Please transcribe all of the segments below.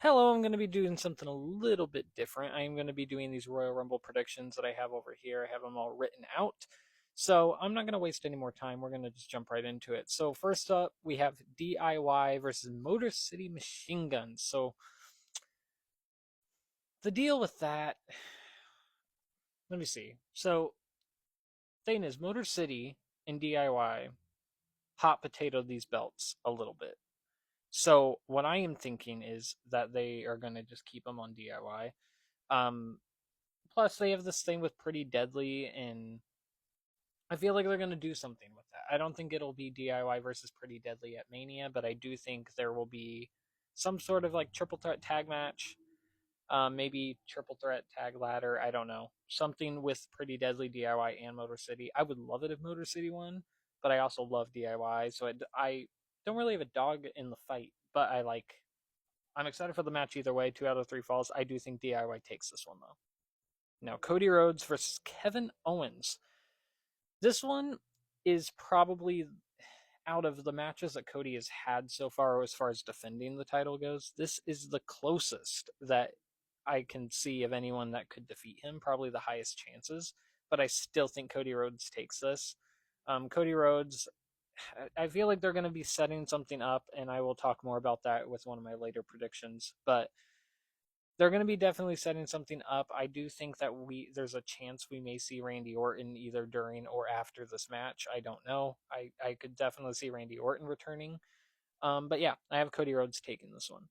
Hello, I'm going to be doing something a little bit different. I am going to be doing these Royal Rumble predictions that I have over here. I have them all written out. So I'm not going to waste any more time. We're going to just jump right into it. So first up, we have DIY versus Motor City Machine Guns. So the deal with that, let me see. So thing is, Motor City and DIY hot potato these belts a little bit. So what I am thinking is that they are going to just keep them on DIY. Um, Plus, they have this thing with Pretty Deadly, and I feel like they're going to do something with that. I don't think it'll be DIY versus Pretty Deadly at Mania, but I do think there will be some sort of like triple threat tag match, maybe triple threat tag ladder. I don't know. Something with Pretty Deadly, DIY, and Motor City. I would love it if Motor City won, but I also love DIY, so I don't really have a dog in the fight, but I'm excited for the match either way. 2 out of 3 falls. I do think DIY takes this one though. Now, Cody Rhodes versus Kevin Owens. This one is probably out of the matches that Cody has had so far as defending the title goes, this is the closest that I can see of anyone that could defeat him, probably the highest chances. But I still think Cody Rhodes takes this. Cody Rhodes, I feel like they're going to be setting something up, and I will talk more about that with one of my later predictions. But they're going to be definitely setting something up. I do think that there's a chance we may see Randy Orton either during or after this match. I don't know. I could definitely see Randy Orton returning. But yeah, I have Cody Rhodes taking this one.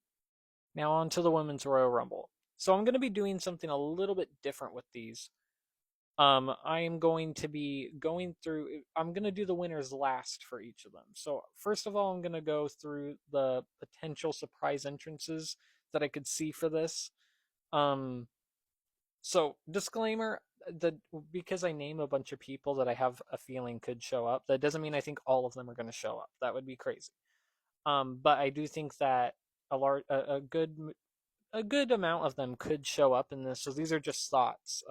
Now on to the Women's Royal Rumble. So I'm going to be doing something a little bit different with these. I am going to be going through. I'm going to do the winners last for each of them. So first of all, I'm going to go through the potential surprise entrances that I could see for this. Um, so disclaimer that because I name a bunch of people that I have a feeling could show up, that doesn't mean I think all of them are going to show up. That would be crazy. But I do think that a good amount of them could show up in this. So these are just thoughts,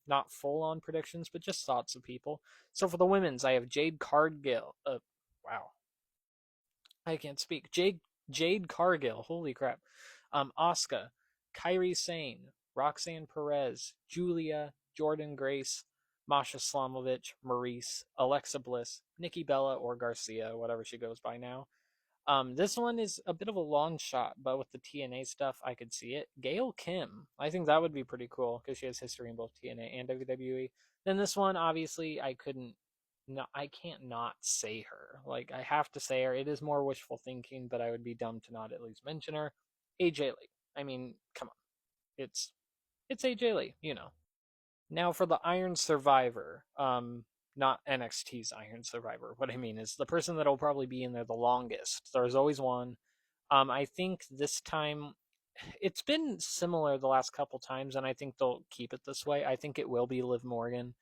not full on predictions, but just thoughts of people. So for the women's, I have Jade Cargill. Wow, I can't speak. Jade Cargill. Holy crap. Asuka, Kairi Sane, Roxanne Perez, Julia, Jordan Grace, Masha Slamovich, Maurice, Alexa Bliss, Nikki Bella or Garcia, whatever she goes by now. This one is a bit of a long shot, but with the TNA stuff, I could see it. Gail Kim, I think that would be pretty cool because she has history in both TNA and WWE. Then this one, obviously, I can't not say her. Like I have to say her. It is more wishful thinking, but I would be dumb to not at least mention her. AJ Lee. I mean, come on, it's it's AJ Lee, you know. Now for the Iron Survivor, not NXT's Iron Survivor. What I mean is the person that'll probably be in there the longest. There's always one. I think this time it's been similar the last couple times, and I think they'll keep it this way. I think it will be Liv Morgan.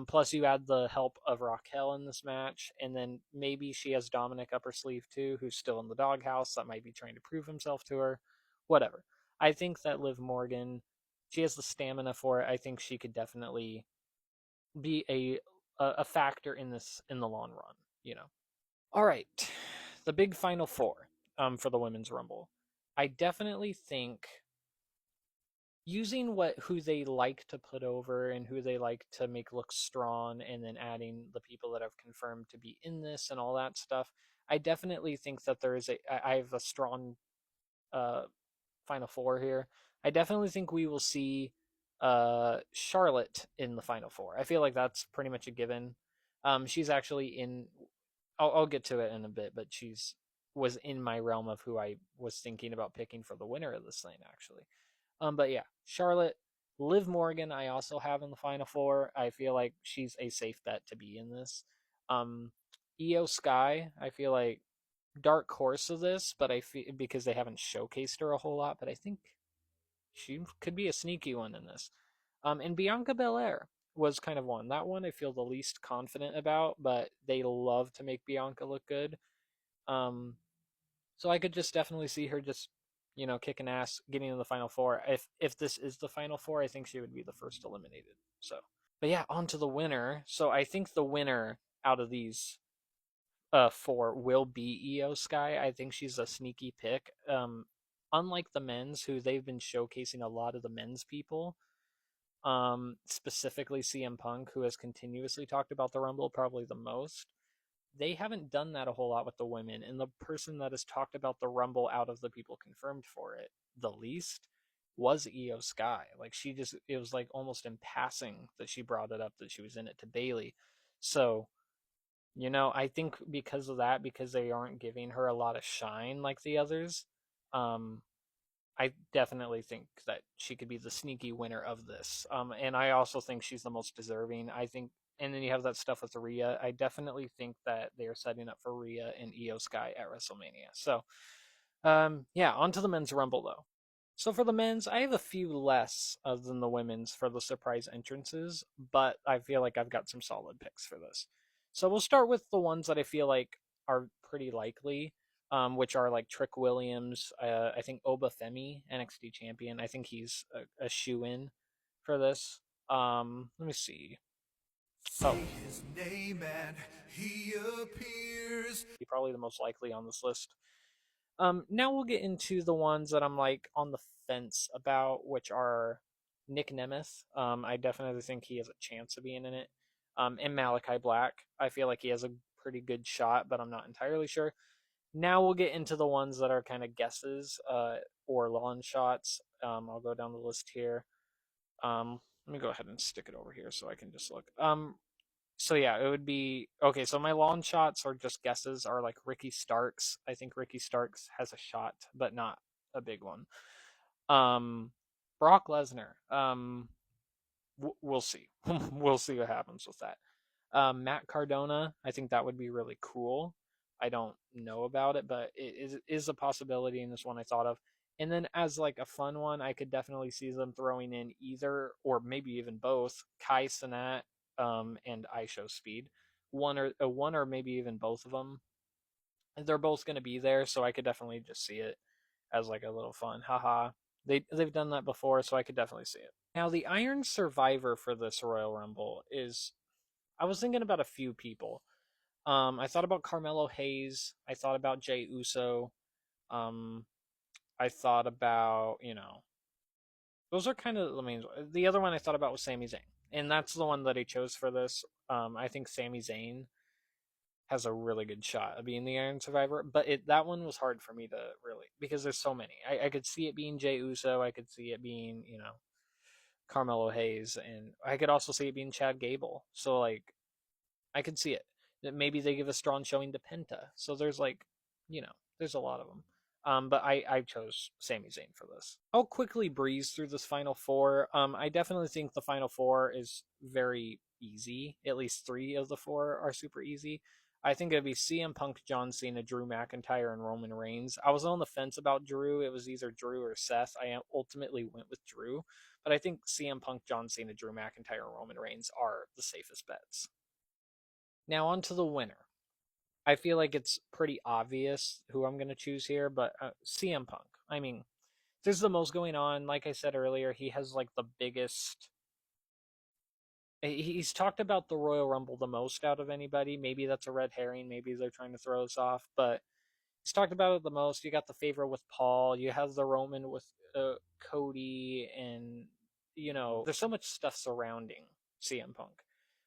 Plus, you add the help of Raquel in this match, and then maybe she has Dominic up her sleeve too, who's still in the doghouse. That might be trying to prove himself to her. Whatever. I think that Liv Morgan, she has the stamina for it. I think she could definitely be a factor in this in the long run. You know. All right, the big final four for the women's rumble. I definitely think using what who they like to put over and who they like to make look strong, and then adding the people that have confirmed to be in this and all that stuff. I definitely think that I have a strong uh, final four here. I definitely think we will see Charlotte in the final four. I feel like that's pretty much a given. She's actually in. I'll get to it in a bit, but she's was in my realm of who I was thinking about picking for the winner of this thing actually. But yeah, Charlotte, Liv Morgan, I also have in the final four. I feel like she's a safe bet to be in this. Um, Io Sky, I feel like dark horse of this, but I feel because they haven't showcased her a whole lot, but I think she could be a sneaky one in this. And Bianca Belair was kind of one. That one I feel the least confident about, but they love to make Bianca look good. Um, so I could just definitely see her just, kicking ass, getting in the final four. If this is the final four, I think she would be the first eliminated. So, but yeah, on to the winner. So I think the winner out of these four will be Io Sky. I think she's a sneaky pick. unlike the men's, who they've been showcasing a lot of the men's people, specifically CM Punk, who has continuously talked about the Rumble probably the most, they haven't done that a whole lot with the women. And the person that has talked about the Rumble out of the people confirmed for it the least was Io Sky. Like, it was like almost in passing that she brought it up that she was in it to Bayley. So, I think because of that, because they aren't giving her a lot of shine like the others, um, I definitely think that she could be the sneaky winner of this. And I also think she's the most deserving. I think, and then you have that stuff with Rhea. I definitely think that they are setting up for Rhea and Io Sky at WrestleMania. So, yeah, on to the men's Rumble though. So for the men's, I have a few less than the women's for the surprise entrances, but I feel like I've got some solid picks for this. So we'll start with the ones that I feel like are pretty likely, which are like Trick Williams. I think Oba Femi, NXT champion. I think he's a shoe in for this. Let me see. Oh, his name and he appears. He's probably the most likely on this list. Now we'll get into the ones that I'm like on the fence about, which are Nick Nemeth. I definitely think he has a chance of being in it. And Malachi Black. I feel like he has a pretty good shot, but I'm not entirely sure. Now we'll get into the ones that are kind of guesses, or long shots. I'll go down the list here. Let me go ahead and stick it over here so I can just look. So yeah, it would be okay. So my long shots or just guesses are like Ricky Starks. I think Ricky Starks has a shot, but not a big one. Um, Brock Lesnar. We'll see. We'll see what happens with that. Matt Cardona. I think that would be really cool. I don't know about it, but it is a possibility, and this one I thought of. And then as like a fun one, I could definitely see them throwing in either or maybe even both Kai Cenat, and IShowSpeed. One or maybe even both of them. They're both going to be there, so I could definitely just see it as like a little fun. Haha. They've done that before, so I could definitely see it. Now the Iron Survivor for this Royal Rumble is, I was thinking about a few people. I thought about Carmelo Hayes. I thought about Jey Uso. Um, I thought about, those are kind of, I mean, the other one I thought about was Sami Zayn. And that's the one that I chose for this. I think Sami Zayn has a really good shot of being the Iron Survivor, but that one was hard for me to really, because there's so many. I could see it being Jey Uso. I could see it being, Carmelo Hayes. And I could also see it being Chad Gable. So, like, I could see it. That maybe they give a strong showing to Penta. So there's like, there's a lot of them. But I chose Sami Zayn for this. I'll quickly breeze through this final four. I definitely think the final four is very easy. At least three of the four are super easy. I think it'd be CM Punk, John Cena, Drew McIntyre, and Roman Reigns. I was on the fence about Drew. It was either Drew or Seth. I ultimately went with Drew, but I think CM Punk, John Cena, Drew McIntyre, and Roman Reigns are the safest bets. Now on to the winner. I feel like it's pretty obvious who I'm going to choose here, but CM Punk. I mean, there's the most going on. Like I said earlier, he has like the biggest. He's talked about the Royal Rumble the most out of anybody. Maybe that's a red herring. Maybe they're trying to throw us off, but he's talked about it the most. You got the favor with Paul. You have the Roman with Cody, and there's so much stuff surrounding CM Punk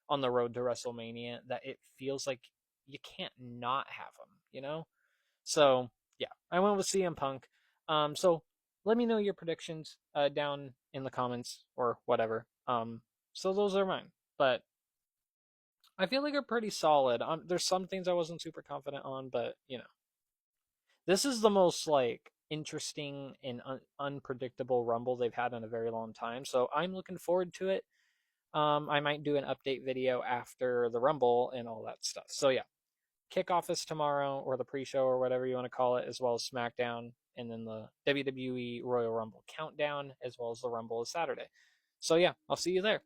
on the road to WrestleMania that it feels like you can't not have him. So yeah, I went with CM Punk. So let me know your predictions down in the comments or whatever. So those are mine, but I feel like they're pretty solid. There's some things I wasn't super confident on, but this is the most like interesting and unpredictable Rumble they've had in a very long time. So I'm looking forward to it. I might do an update video after the Rumble and all that stuff. So yeah, kickoff is tomorrow, or the pre-show, or whatever you want to call it, as well as SmackDown, and then the WWE Royal Rumble countdown, as well as the Rumble is Saturday. So yeah, I'll see you there.